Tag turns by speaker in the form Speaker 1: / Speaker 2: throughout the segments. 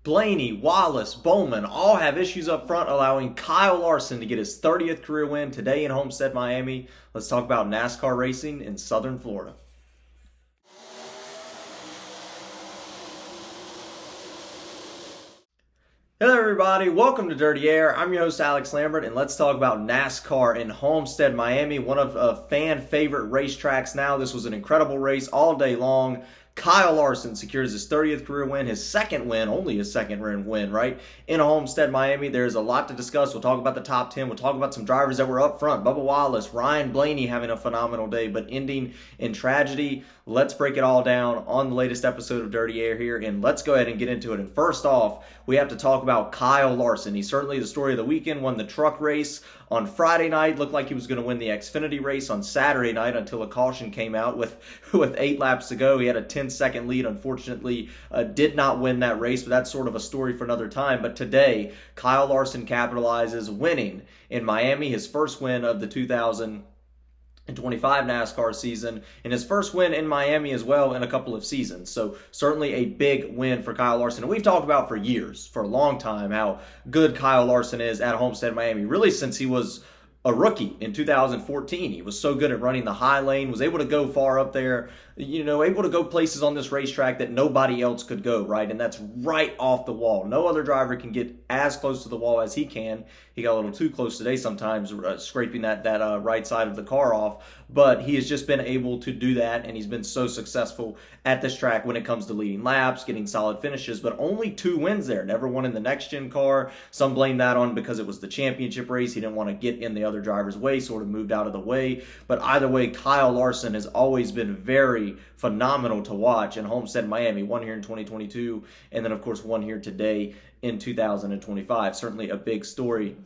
Speaker 1: Blaney, Wallace, Bowman all have issues up front, allowing Kyle Larson to get his 30th career win today in Homestead, Miami. Let's talk about NASCAR racing in Southern Florida. Hello everybody, welcome to Dirty Air. I'm your host Alex Lambert, and let's talk about NASCAR in Homestead, Miami, one of fan favorite racetracks now. This was an incredible race all day long. Kyle Larson secures his 30th career win, his second win, only his second win, right? In Homestead, Miami. There's a lot to discuss. We'll talk about the top 10. We'll talk about some drivers that were up front. Bubba Wallace, Ryan Blaney having a phenomenal day, but ending in tragedy. Let's break it all down on the latest episode of Dirty Air here, and let's go ahead and get into it. And first off, we have to talk about Kyle Larson. He's certainly the story of the weekend, won the truck race on Friday night, looked like he was going to win the Xfinity race on Saturday night until a caution came out with 8 laps to go. He had a 10-second lead, unfortunately, did not win that race, but that's sort of a story for another time. But today, Kyle Larson capitalizes, winning in Miami, his first win of the 2025 NASCAR season, and his first win in Miami as well in a couple of seasons. So certainly a big win for Kyle Larson. And we've talked about for years, for a long time, how good Kyle Larson is at Homestead, Miami, really since he was a rookie in 2014. He was so good at running the high lane, was able to go far up there, able to go places on this racetrack that nobody else could go, right? And that's right off the wall. No other driver can get as close to the wall as he can. He got a little too close today sometimes, scraping that right side of the car off. But he has just been able to do that, and he's been so successful at this track when it comes to leading laps, getting solid finishes, but only 2 wins there. Never won in the next-gen car. Some blame that on because it was the championship race. He didn't want to get in the other driver's way, sort of moved out of the way. But either way, Kyle Larson has always been very phenomenal to watch in Homestead, Miami. One here in 2022, and then, of course, one here today in 2025. Certainly a big story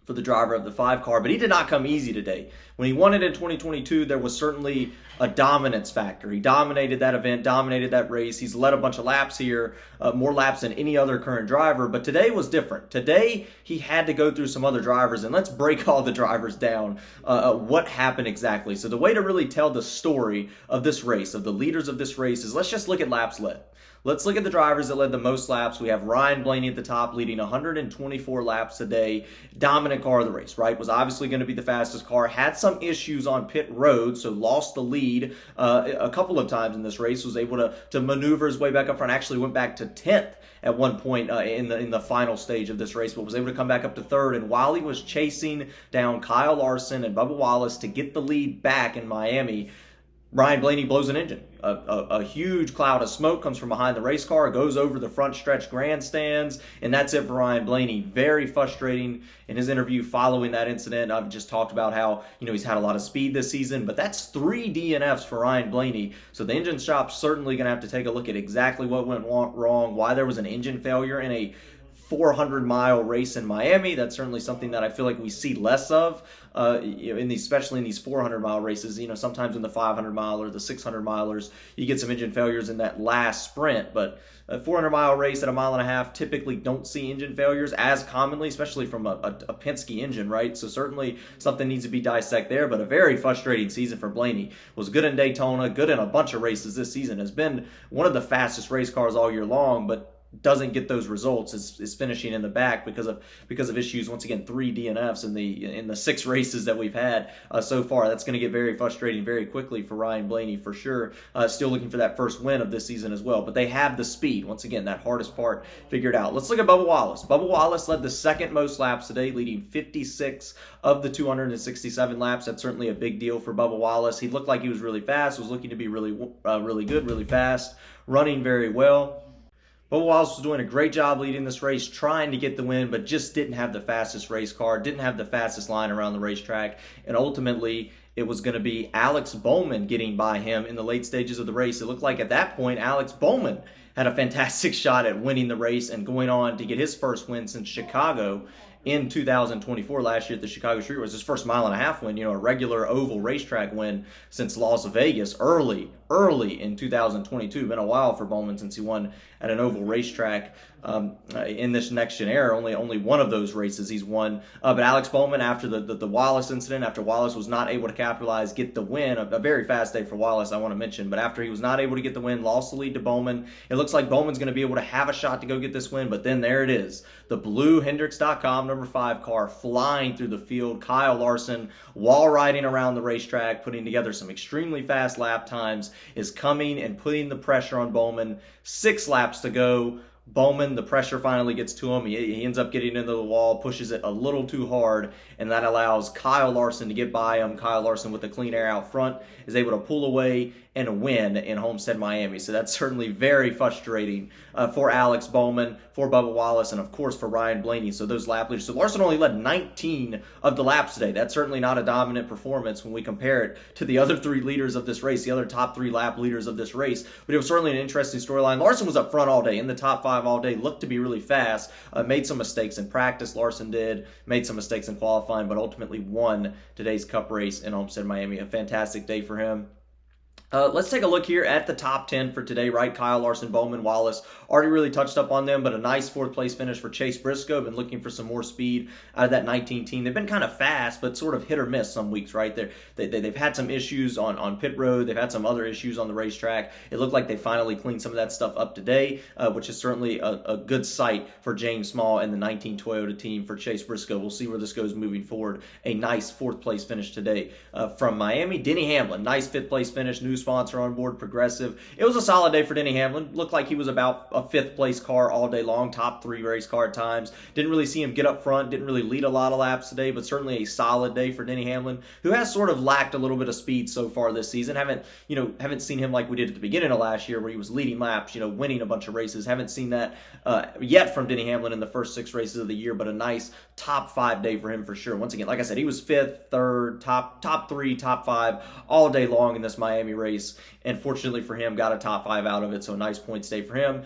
Speaker 1: for the driver of the 5 car, but he did not come easy today. When he won it in 2022, there was certainly a dominance factor. He dominated that event, dominated that race. He's led a bunch of laps here, more laps than any other current driver, but today was different. Today, he had to go through some other drivers, and let's break all the drivers down, what happened exactly. So the way to really tell the story of this race, of the leaders of this race, is let's just look at laps led. Let's look at the drivers that led the most laps. We have Ryan Blaney at the top, leading 124 laps today. Dominant car of the race, right? Was obviously going to be the fastest car. Had some issues on pit road, so lost the lead a couple of times in this race. Was able to maneuver his way back up front. Actually went back to 10th at one point in the final stage of this race, but was able to come back up to 3rd. And while he was chasing down Kyle Larson and Bubba Wallace to get the lead back in Miami, Ryan Blaney blows an engine. A huge cloud of smoke comes from behind the race car, goes over the front stretch grandstands, and that's it for Ryan Blaney. Very frustrating. In his interview following that incident, I've just talked about how he's had a lot of speed this season, but that's 3 DNFs for Ryan Blaney. So the engine shop's certainly going to have to take a look at exactly what went wrong, why there was an engine failure in a 400-mile race in Miami. That's certainly something that I feel like we see less of, especially in these 400-mile races. Sometimes in the 500-mile or the 600-milers, you get some engine failures in that last sprint. But a 400-mile race at a mile and a half typically don't see engine failures as commonly, especially from a Penske engine, right? So certainly something needs to be dissected there. But a very frustrating season for Blaney. Was good in Daytona, good in a bunch of races this season. Has been one of the fastest race cars all year long, but doesn't get those results, is finishing in the back because of issues. Once again, 3 DNFs in the 6 races that we've had so far. That's going to get very frustrating very quickly for Ryan Blaney for sure. Still looking for that first win of this season as well, but they have the speed. Once again, that hardest part figured out. Let's look at Bubba Wallace. Bubba Wallace led the second most laps today, leading 56 of the 267 laps. That's certainly a big deal for Bubba Wallace. He looked like he was really fast, was looking to be really good, really fast, running very well. Bubba Wallace was doing a great job leading this race, trying to get the win, but just didn't have the fastest race car, didn't have the fastest line around the racetrack, and ultimately it was going to be Alex Bowman getting by him in the late stages of the race. It looked like at that point Alex Bowman had a fantastic shot at winning the race and going on to get his first win since Chicago in 2024 last year at the Chicago Street Race. His first mile-and-a-half win, a regular oval racetrack win since Las Vegas early in 2022. Been a while for Bowman since he won at an oval racetrack in this next gen era. Only one of those races he's won. But Alex Bowman, after the Wallace incident, after Wallace was not able to capitalize, get the win, a very fast day for Wallace, I want to mention, but after he was not able to get the win, lost the lead to Bowman. It looks like Bowman's going to be able to have a shot to go get this win, but then there it is. The blue Hendricks.com number 5 car flying through the field. Kyle Larson, wall riding around the racetrack, putting together some extremely fast lap times, is coming and putting the pressure on Bowman. 6 laps to go. Bowman, the pressure finally gets to him. He ends up getting into the wall, pushes it a little too hard, and that allows Kyle Larson to get by him. Kyle Larson, with the clean air out front, is able to pull away and win in Homestead, Miami. So that's certainly very frustrating for Alex Bowman, for Bubba Wallace, and of course for Ryan Blaney. So those lap leaders. So Larson only led 19 of the laps today. That's certainly not a dominant performance when we compare it to the other 3 leaders of this race, the other top 3 lap leaders of this race. But it was certainly an interesting storyline. Larson was up front all day, in the top 5 all day, looked to be really fast, made some mistakes in practice. Larson did, made some mistakes in qualifying, but ultimately won today's Cup race in Homestead, Miami. A fantastic day for him. Let's take a look here at the top 10 for today, right? Kyle Larson, Bowman, Wallace. Already really touched up on them, but a nice 4th place finish for Chase Briscoe. Been looking for some more speed out of that 19 team. They've been kind of fast, but sort of hit or miss some weeks, right? They've had some issues on pit road. They've had some other issues on the racetrack. It looked like they finally cleaned some of that stuff up today, which is certainly a good sight for James Small and the 19 Toyota team for Chase Briscoe. We'll see where this goes moving forward. A nice 4th place finish today from Miami. Denny Hamlin, nice 5th place finish. New sponsor on board, Progressive. It was a solid day for Denny Hamlin. Looked like he was about a 5th place car all day long, top 3 race car at times. Didn't really see him get up front, didn't really lead a lot of laps today, but certainly a solid day for Denny Hamlin, who has sort of lacked a little bit of speed so far this season. Haven't seen him like we did at the beginning of last year, where he was leading laps, winning a bunch of races. Haven't seen that yet from Denny Hamlin in the first 6 races of the year, but a nice top 5 day for him for sure. Once again, like I said, he was 5th, 3rd, top 3, top 5 all day long in this Miami race. And fortunately for him, got a top 5 out of it, so a nice points day for him.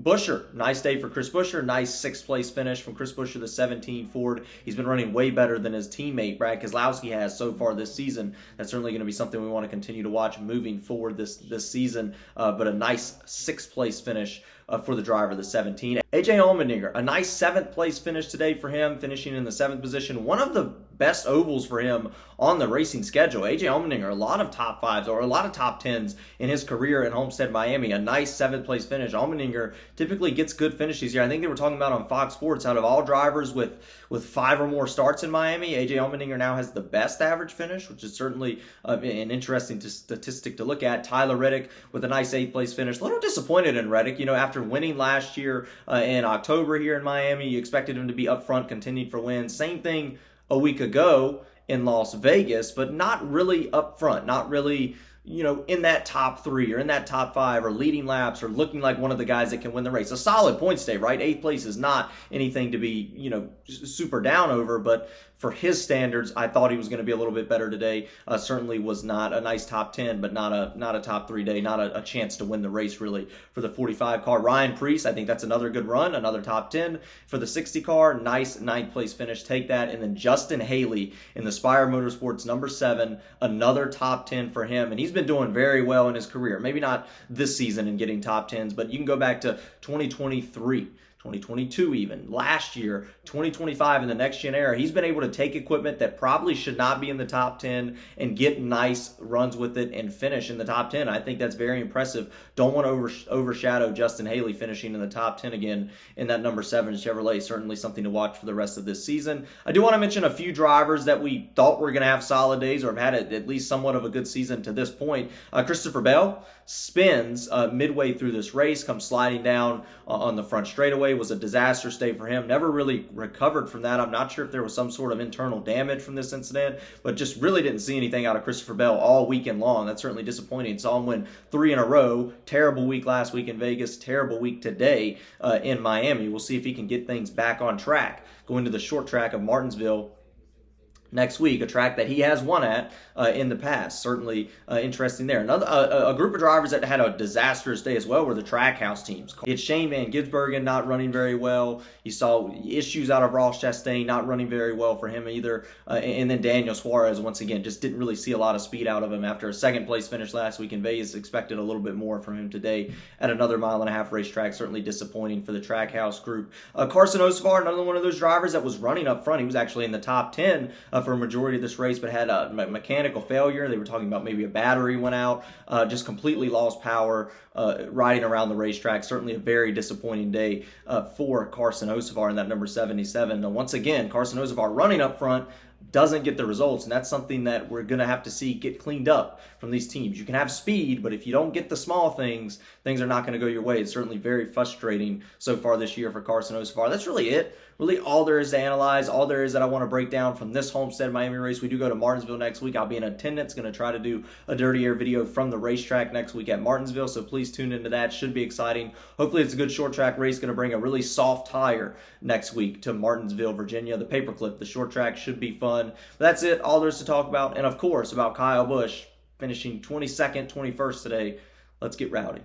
Speaker 1: Buescher, nice day for Chris Buescher. Nice 6th place finish from Chris Buescher, the 17 Ford. He's been running way better than his teammate Brad Keselowski has so far this season. That's certainly going to be something we want to continue to watch moving forward this season. But a nice 6th place finish for the driver, the 17. AJ Allmendinger, a nice 7th place finish today for him, finishing in the 7th position. One of the best ovals for him on the racing schedule. AJ Allmendinger, a lot of top 5s or a lot of top 10s in his career in Homestead, Miami. A nice 7th place finish. Allmendinger typically gets good finishes here. I think they were talking about on Fox Sports, out of all drivers with 5 or more starts in Miami, AJ Allmendinger now has the best average finish, which is certainly an interesting statistic to look at. Tyler Reddick with a nice 8th place finish. A little disappointed in Reddick, after winning last year in October here in Miami. You expected him to be up front, contending for wins. Same thing a week ago in Las Vegas, but not really up front, not really in that top 3 or in that top 5 or leading laps or looking like one of the guys that can win the race. A solid points day, right? 8th place is not anything to be, super down over, but for his standards, I thought he was going to be a little bit better today. Certainly was not a nice top 10, but not a top 3 day, not a chance to win the race really for the 45 car. Ryan Preece, I think that's another good run, another top 10 for the 60 car. Nice 9th place finish, take that. And then Justin Haley in the Spire Motorsports number 7, another top 10 for him. And he's been doing very well in his career. Maybe not this season in getting top 10s, but you can go back to 2023. 2022 even, last year, 2025 in the next gen era. He's been able to take equipment that probably should not be in the top 10 and get nice runs with it and finish in the top 10. I think that's very impressive. Don't want to overshadow Justin Haley finishing in the top 10 again in that number 7 Chevrolet. Certainly something to watch for the rest of this season. I do want to mention a few drivers that we thought were going to have solid days or have had at least somewhat of a good season to this point. Christopher Bell spins midway through this race, comes sliding down on the front straightaway. Was a disastrous day for him. Never really recovered from that. I'm not sure if there was some sort of internal damage from this incident, but just really didn't see anything out of Christopher Bell all weekend long. That's certainly disappointing. Saw him win 3 in a row. Terrible week last week in Vegas. Terrible week today in Miami. We'll see if he can get things back on track. Going to the short track of Martinsville next week, a track that he has won at in the past. Certainly interesting there. Another a group of drivers that had a disastrous day as well were the Trackhouse teams. It's Shane Van Gisbergen not running very well. You saw issues out of Ross Chastain not running very well for him either. And then Daniel Suarez, once again, just didn't really see a lot of speed out of him after a second place finish last week in Vegas. Expected a little bit more from him today at another mile-and-a-half racetrack. Certainly disappointing for the Trackhouse group. Carson Hocevar, another one of those drivers that was running up front. He was actually in the top 10 for a majority of this race, but had a mechanical failure. They were talking about maybe a battery went out, just completely lost power riding around the racetrack. Certainly a very disappointing day for Carson Hocevar in that number 77. Now, once again, Carson Hocevar running up front doesn't get the results, and that's something that we're going to have to see get cleaned up from these teams. You can have speed, but if you don't get the small things, things are not going to go your way. It's certainly very frustrating so far this year for Carson Hocevar. That's really it. Really all there is to analyze, all there is that I want to break down from this Homestead Miami race. We do go to Martinsville next week. I'll be in attendance, going to try to do a Dirty Air video from the racetrack next week at Martinsville, so please tune into that. Should be exciting. Hopefully it's a good short track race, going to bring a really soft tire next week to Martinsville, Virginia. The paperclip, the short track should be fun. But that's it, all there is to talk about. And of course, about Kyle Busch finishing 22nd, 21st today. Let's get rowdy.